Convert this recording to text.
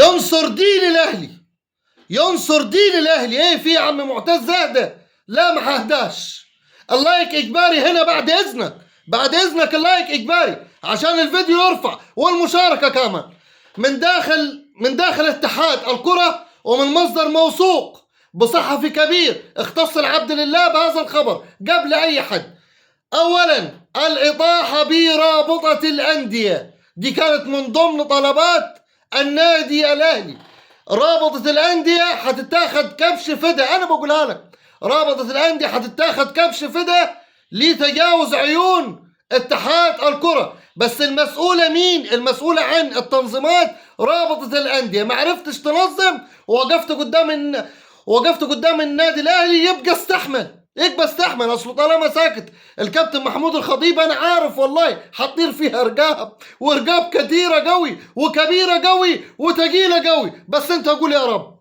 ينصر دين الاهلي، ينصر دين الاهلي. ايه في يا عم معتز؟ اهدى، لا ما ههداش. اللايك اجباري هنا بعد اذنك، بعد اذنك اللايك اجباري عشان الفيديو يرفع، والمشاركه كمان من داخل اتحاد الكره ومن مصدر موثوق بصحفي كبير اختص العبد لله بهذا الخبر قبل اي حد. اولا الاطاحه برابطه الانديه، دي كانت من ضمن طلبات النادي الاهلي. رابطه الانديه حتتاخد كبش فدا، انا بقولها لك، رابطه الانديه حتتاخد كبش فدا لتجاوز عيون اتحاد الكره. بس المسؤوله مين؟ المسؤوله عن التنظيمات رابطه الانديه. ما عرفتش تنظم وقفت قدام النادي الاهلي، يبقى استحمل، يبقى استحمل. اصله طالما ساكت الكابتن محمود الخطيب انا عارف والله حطير فيها رقاب، ورقاب كثيره قوي وكبيره قوي وثقيله قوي. بس انت قول يا رب.